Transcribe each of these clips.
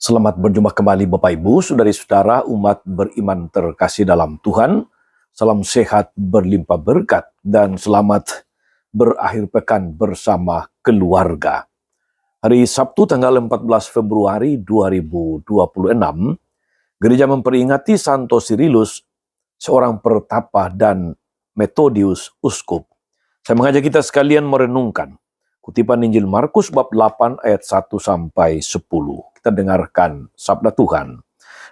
Selamat berjumpa kembali Bapak Ibu, saudari-saudara umat beriman terkasih dalam Tuhan. Salam sehat berlimpah berkat dan selamat berakhir pekan bersama keluarga. Hari Sabtu tanggal 14 Februari 2026, gereja memperingati Santo Cyrillus, seorang pertapa dan Methodius uskup. Saya mengajak kita sekalian merenungkan kutipan Injil Markus bab 8 ayat 1 sampai 10. Kita dengarkan sabda Tuhan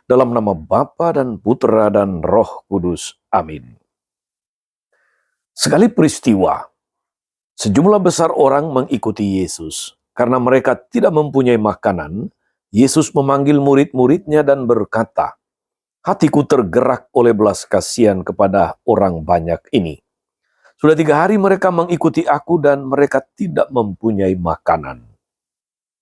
dalam nama Bapa dan Putra dan Roh Kudus. Amin. Sekali peristiwa, sejumlah besar orang mengikuti Yesus. Karena mereka tidak mempunyai makanan, Yesus memanggil murid-muridnya dan berkata, "Hatiku tergerak oleh belas kasihan kepada orang banyak ini. Sudah 3 hari mereka mengikuti aku dan mereka tidak mempunyai makanan.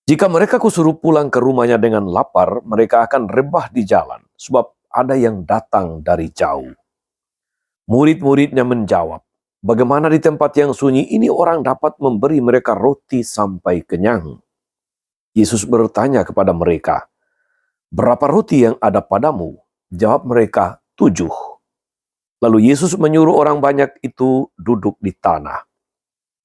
Jika mereka kusuruh pulang ke rumahnya dengan lapar, mereka akan rebah di jalan, sebab ada yang datang dari jauh." Murid-muridnya menjawab, "Bagaimana di tempat yang sunyi ini orang dapat memberi mereka roti sampai kenyang?" Yesus bertanya kepada mereka, "Berapa roti yang ada padamu?" Jawab mereka, 7. Lalu Yesus menyuruh orang banyak itu duduk di tanah.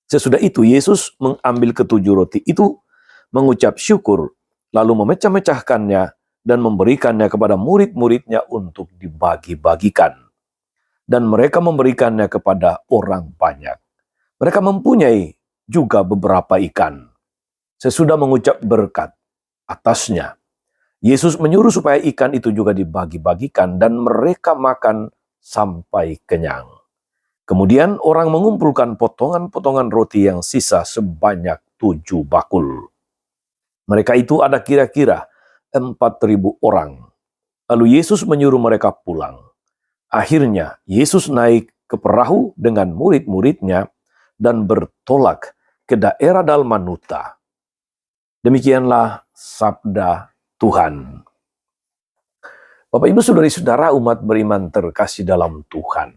Sesudah itu Yesus mengambil ke-7 roti itu, mengucap syukur, lalu memecah-mecahkannya dan memberikannya kepada murid-muridnya untuk dibagi-bagikan. Dan mereka memberikannya kepada orang banyak. Mereka mempunyai juga beberapa ikan. Sesudah mengucap berkat atasnya, Yesus menyuruh supaya ikan itu juga dibagi-bagikan dan mereka makan sampai kenyang. Kemudian orang mengumpulkan potongan-potongan roti yang sisa sebanyak 7 bakul. Mereka itu ada kira-kira 4.000 orang. Lalu Yesus menyuruh mereka pulang. Akhirnya Yesus naik ke perahu dengan murid-muridnya dan bertolak ke daerah Dalmanuta. Demikianlah sabda Tuhan. Bapak Ibu saudari-saudara umat beriman terkasih dalam Tuhan.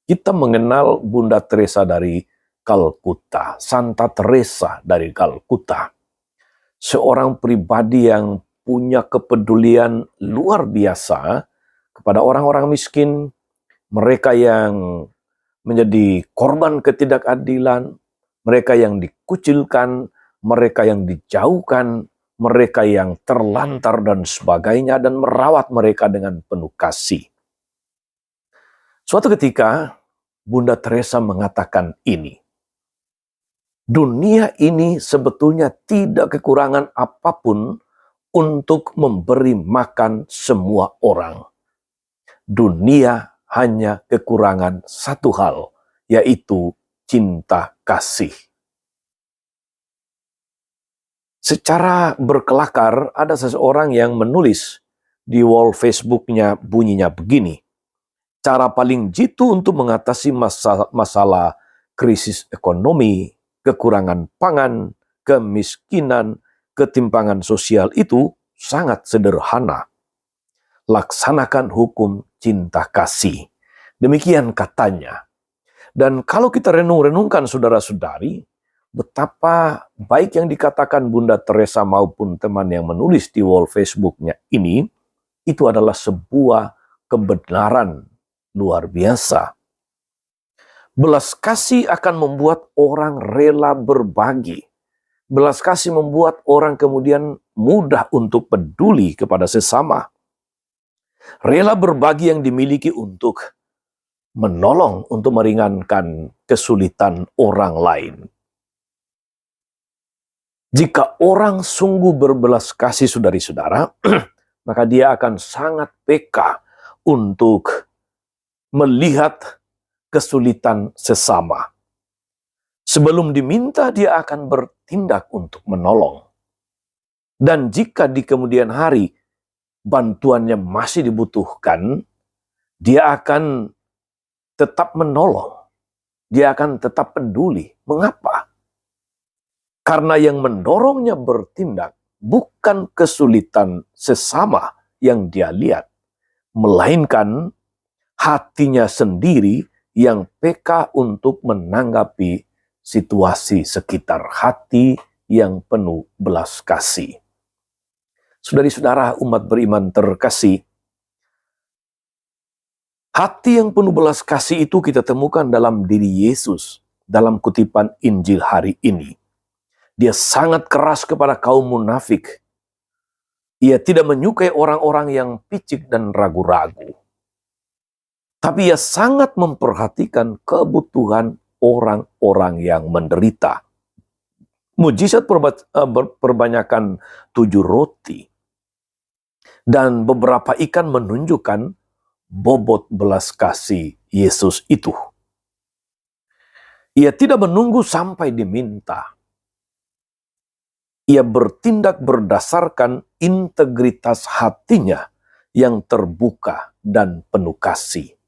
Kita mengenal Bunda Teresa dari Kalkuta, Santa Teresa dari Kalkuta. Seorang pribadi yang punya kepedulian luar biasa kepada orang-orang miskin, mereka yang menjadi korban ketidakadilan, mereka yang dikucilkan, mereka yang dijauhkan, mereka yang terlantar dan sebagainya, dan merawat mereka dengan penuh kasih. Suatu ketika, Bunda Teresa mengatakan ini, "Dunia ini sebetulnya tidak kekurangan apapun untuk memberi makan semua orang. Dunia hanya kekurangan satu hal, yaitu cinta kasih." Secara berkelakar, ada seseorang yang menulis di wall Facebook-nya, bunyinya begini, "Cara paling jitu untuk mengatasi masalah krisis ekonomi, kekurangan pangan, kemiskinan, ketimpangan sosial itu sangat sederhana. Laksanakan hukum cinta kasih." Demikian katanya. Dan kalau kita renung-renungkan saudara-saudari, betapa baik yang dikatakan Bunda Teresa maupun teman yang menulis di wall Facebook-nya ini, itu adalah sebuah kebenaran luar biasa. Belas kasih akan membuat orang rela berbagi. Belas kasih membuat orang kemudian mudah untuk peduli kepada sesama. Rela berbagi yang dimiliki untuk menolong, untuk meringankan kesulitan orang lain. Jika orang sungguh berbelas kasih saudari-saudara, maka dia akan sangat peka untuk melihat kesulitan sesama. Sebelum diminta, dia akan bertindak untuk menolong. Dan jika di kemudian hari bantuannya masih dibutuhkan, dia akan tetap menolong. Dia akan tetap peduli. Mengapa? Karena yang mendorongnya bertindak bukan kesulitan sesama yang dia lihat, melainkan hatinya sendiri yang peka untuk menanggapi situasi sekitar, hati yang penuh belas kasih. Saudari-saudara umat beriman terkasih, hati yang penuh belas kasih itu kita temukan dalam diri Yesus dalam kutipan Injil hari ini. Dia sangat keras kepada kaum munafik. Ia tidak menyukai orang-orang yang picik dan ragu-ragu. Tapi ia sangat memperhatikan kebutuhan orang-orang yang menderita. Mujizat perbanyakan 7 roti dan beberapa ikan menunjukkan bobot belas kasih Yesus itu. Ia tidak menunggu sampai diminta. Ia bertindak berdasarkan integritas hatinya yang terbuka dan penuh kasih.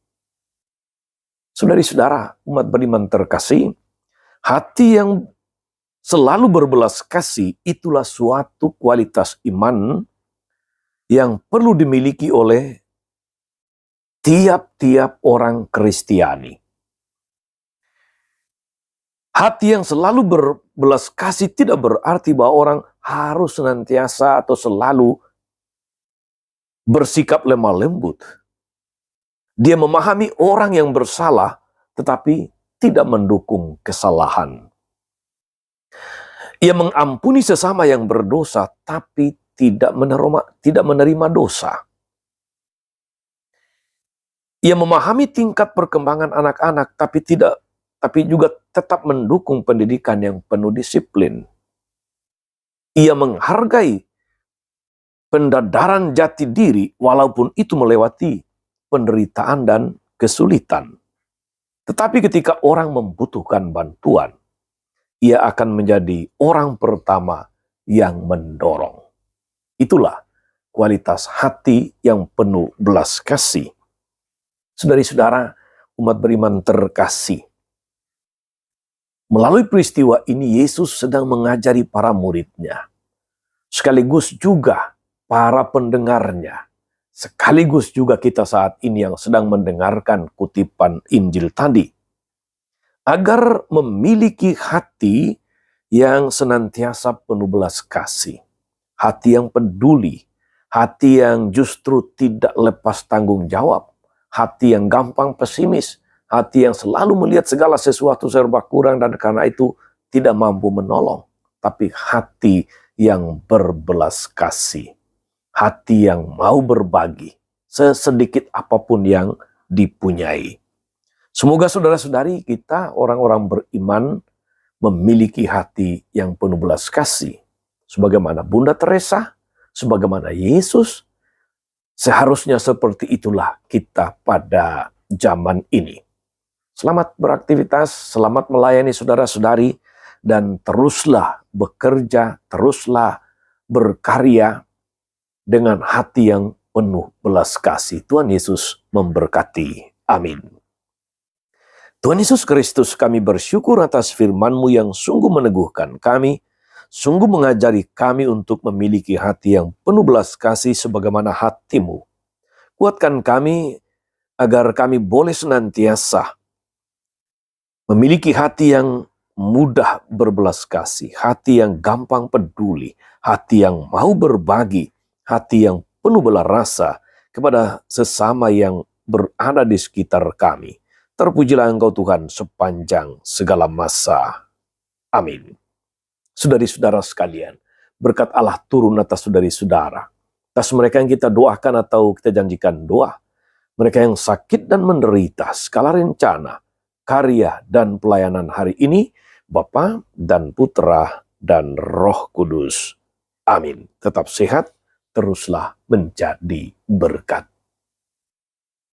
Saudari-saudara, umat beriman terkasih, hati yang selalu berbelas kasih itulah suatu kualitas iman yang perlu dimiliki oleh tiap-tiap orang Kristiani. Hati yang selalu berbelas kasih tidak berarti bahwa orang harus senantiasa atau selalu bersikap lemah lembut. Dia memahami orang yang bersalah, tetapi tidak mendukung kesalahan. Ia mengampuni sesama yang berdosa, tapi tidak menerima dosa. Ia memahami tingkat perkembangan anak-anak, tapi juga tetap mendukung pendidikan yang penuh disiplin. Ia menghargai pendadaran jati diri, walaupun itu melewati penderitaan dan kesulitan. Tetapi ketika orang membutuhkan bantuan, ia akan menjadi orang pertama yang mendorong. Itulah kualitas hati yang penuh belas kasih. Saudari-saudara, umat beriman terkasih. Melalui peristiwa ini, Yesus sedang mengajari para muridnya, sekaligus juga para pendengarnya, sekaligus juga kita saat ini yang sedang mendengarkan kutipan Injil tadi, agar memiliki hati yang senantiasa penuh belas kasih, hati yang peduli, hati yang justru tidak lepas tanggung jawab, hati yang gampang pesimis, hati yang selalu melihat segala sesuatu serba kurang dan karena itu tidak mampu menolong, tapi hati yang berbelas kasih. Hati yang mau berbagi sesedikit apapun yang dipunyai. Semoga saudara-saudari kita orang-orang beriman memiliki hati yang penuh belas kasih. Sebagaimana Bunda Teresa, sebagaimana Yesus, seharusnya seperti itulah kita pada zaman ini. Selamat beraktivitas, selamat melayani saudara-saudari, dan teruslah bekerja, teruslah berkarya, dengan hati yang penuh belas kasih. Tuhan Yesus memberkati. Amin. Tuhan Yesus Kristus, kami bersyukur atas firman-Mu yang sungguh meneguhkan kami, sungguh mengajari kami untuk memiliki hati yang penuh belas kasih sebagaimana hati-Mu. Kuatkan kami agar kami boleh senantiasa memiliki hati yang mudah berbelas kasih, hati yang gampang peduli, hati yang mau berbagi, hati yang penuh belas rasa kepada sesama yang berada di sekitar kami. Terpujilah Engkau Tuhan sepanjang segala masa. Amin. Saudari-saudara sekalian, berkat Allah turun atas saudari-saudara, atas mereka yang kita doakan atau kita janjikan doa, mereka yang sakit dan menderita, skala rencana, karya dan pelayanan hari ini, Bapa dan Putra dan Roh Kudus. Amin. Tetap sehat, teruslah menjadi berkat.